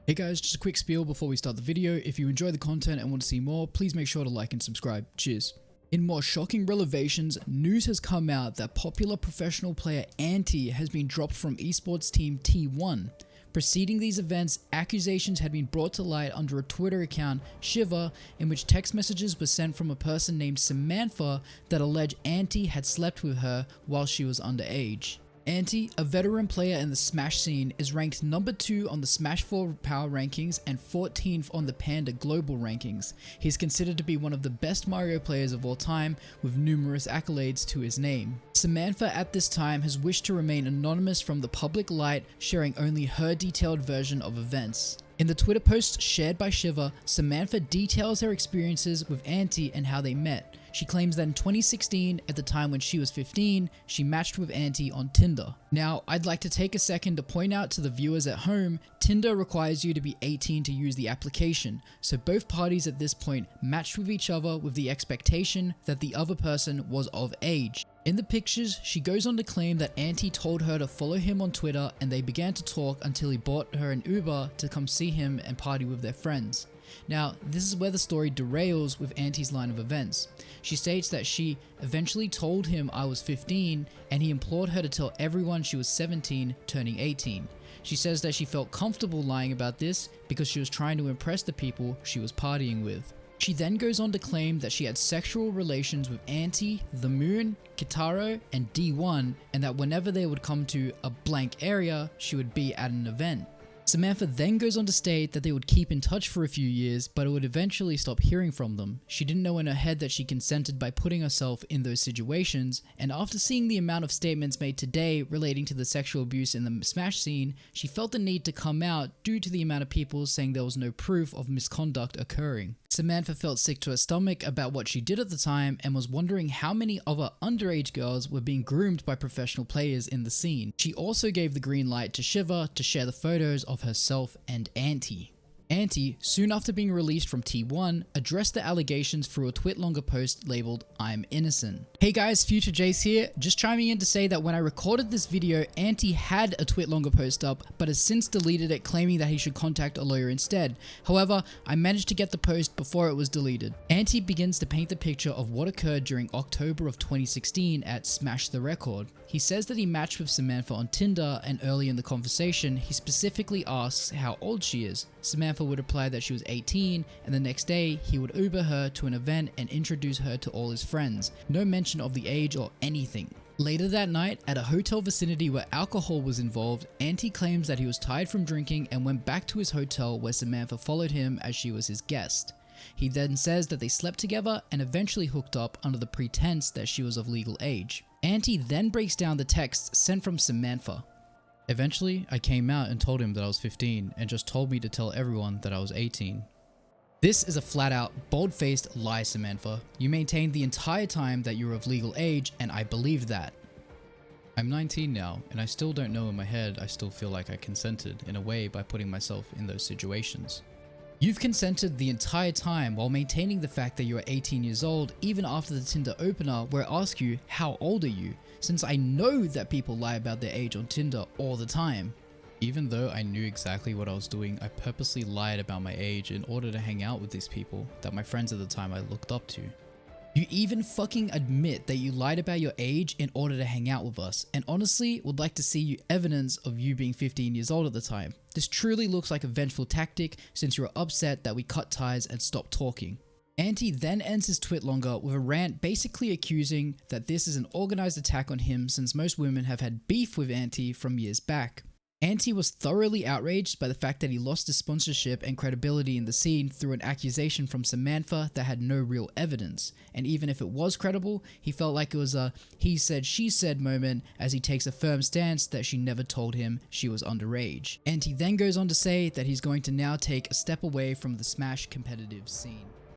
Hey guys, just a quick spiel before we start the video. If you enjoy the content and want to see more, please make sure to like and subscribe. Cheers. In more shocking revelations, news has come out that popular professional player Anti has been dropped from esports team T1. Preceding these events, accusations had been brought to light under a Twitter account, Shiva, in which text messages were sent from a person named Samantha that alleged Anti had slept with her while she was underage. Anti, a veteran player in the Smash scene, is ranked number 2 on the Smash 4 Power Rankings and 14th on the Panda Global Rankings. He is considered to be one of the best Mario players of all time, with numerous accolades to his name. Samantha at this time has wished to remain anonymous from the public light, sharing only her detailed version of events. In the Twitter post shared by Shiva, Samantha details her experiences with Anti and how they met. She claims that in 2016, at the time when she was 15, she matched with Anti on Tinder. Now, I'd like to take a second to point out to the viewers at home, Tinder requires you to be 18 to use the application, so both parties at this point matched with each other with the expectation that the other person was of age. In the pictures, she goes on to claim that Anti told her to follow him on Twitter and they began to talk until he bought her an Uber to come see him and party with their friends. Now, this is where the story derails with Anti's line of events. She states that she eventually told him I was 15 and he implored her to tell everyone she was 17, turning 18. She says that she felt comfortable lying about this because she was trying to impress the people she was partying with. She then goes on to claim that she had sexual relations with Anti, The Moon, Kitaro, and D1, and that whenever they would come to a blank area, she would be at an event. Samantha then goes on to state that they would keep in touch for a few years, but it would eventually stop hearing from them. She didn't know in her head that she consented by putting herself in those situations, and after seeing the amount of statements made today relating to the sexual abuse in the Smash scene, she felt the need to come out due to the amount of people saying there was no proof of misconduct occurring. Samantha felt sick to her stomach about what she did at the time and was wondering how many other underage girls were being groomed by professional players in the scene. She also gave the green light to Shiva to share the photos of herself and Anti. Anti, soon after being released from T1, addressed the allegations through a twit-longer post labeled I'm innocent. Hey guys, Future Jace here, just chiming in to say that when I recorded this video, Anti had a twit-longer post up, but has since deleted it claiming that he should contact a lawyer instead. However, I managed to get the post before it was deleted. Anti begins to paint the picture of what occurred during October of 2016 at Smash the Record. He says that he matched with Samantha on Tinder, and early in the conversation, he specifically asks how old she is. Samantha would reply that she was 18, and the next day, he would Uber her to an event and introduce her to all his friends. No mention of the age or anything. Later that night, at a hotel vicinity where alcohol was involved, Anti claims that he was tired from drinking and went back to his hotel where Samantha followed him as she was his guest. He then says that they slept together and eventually hooked up under the pretense that she was of legal age. Anti then breaks down the texts sent from Samantha. Eventually, I came out and told him that I was 15 and just told me to tell everyone that I was 18. This is a flat-out, bold-faced lie, Samantha. You maintained the entire time that you were of legal age, and I believed that. I'm 19 now, and I still don't know in my head I still feel like I consented in a way by putting myself in those situations. You've consented the entire time while maintaining the fact that you are 18 years old even after the Tinder opener where I ask you, how old are you? Since I know that people lie about their age on Tinder all the time. Even though I knew exactly what I was doing, I purposely lied about my age in order to hang out with these people that my friends at the time I looked up to. You even fucking admit that you lied about your age in order to hang out with us, and honestly would like to see you evidence of you being 15 years old at the time. This truly looks like a vengeful tactic since you're upset that we cut ties and stopped talking. Anti then ends his twit-longer with a rant basically accusing that this is an organized attack on him since most women have had beef with Anti from years back. Anti was thoroughly outraged by the fact that he lost his sponsorship and credibility in the scene through an accusation from Samantha that had no real evidence, and even if it was credible, he felt like it was a he said she said moment as he takes a firm stance that she never told him she was underage. Anti then goes on to say that he's going to now take a step away from the Smash competitive scene.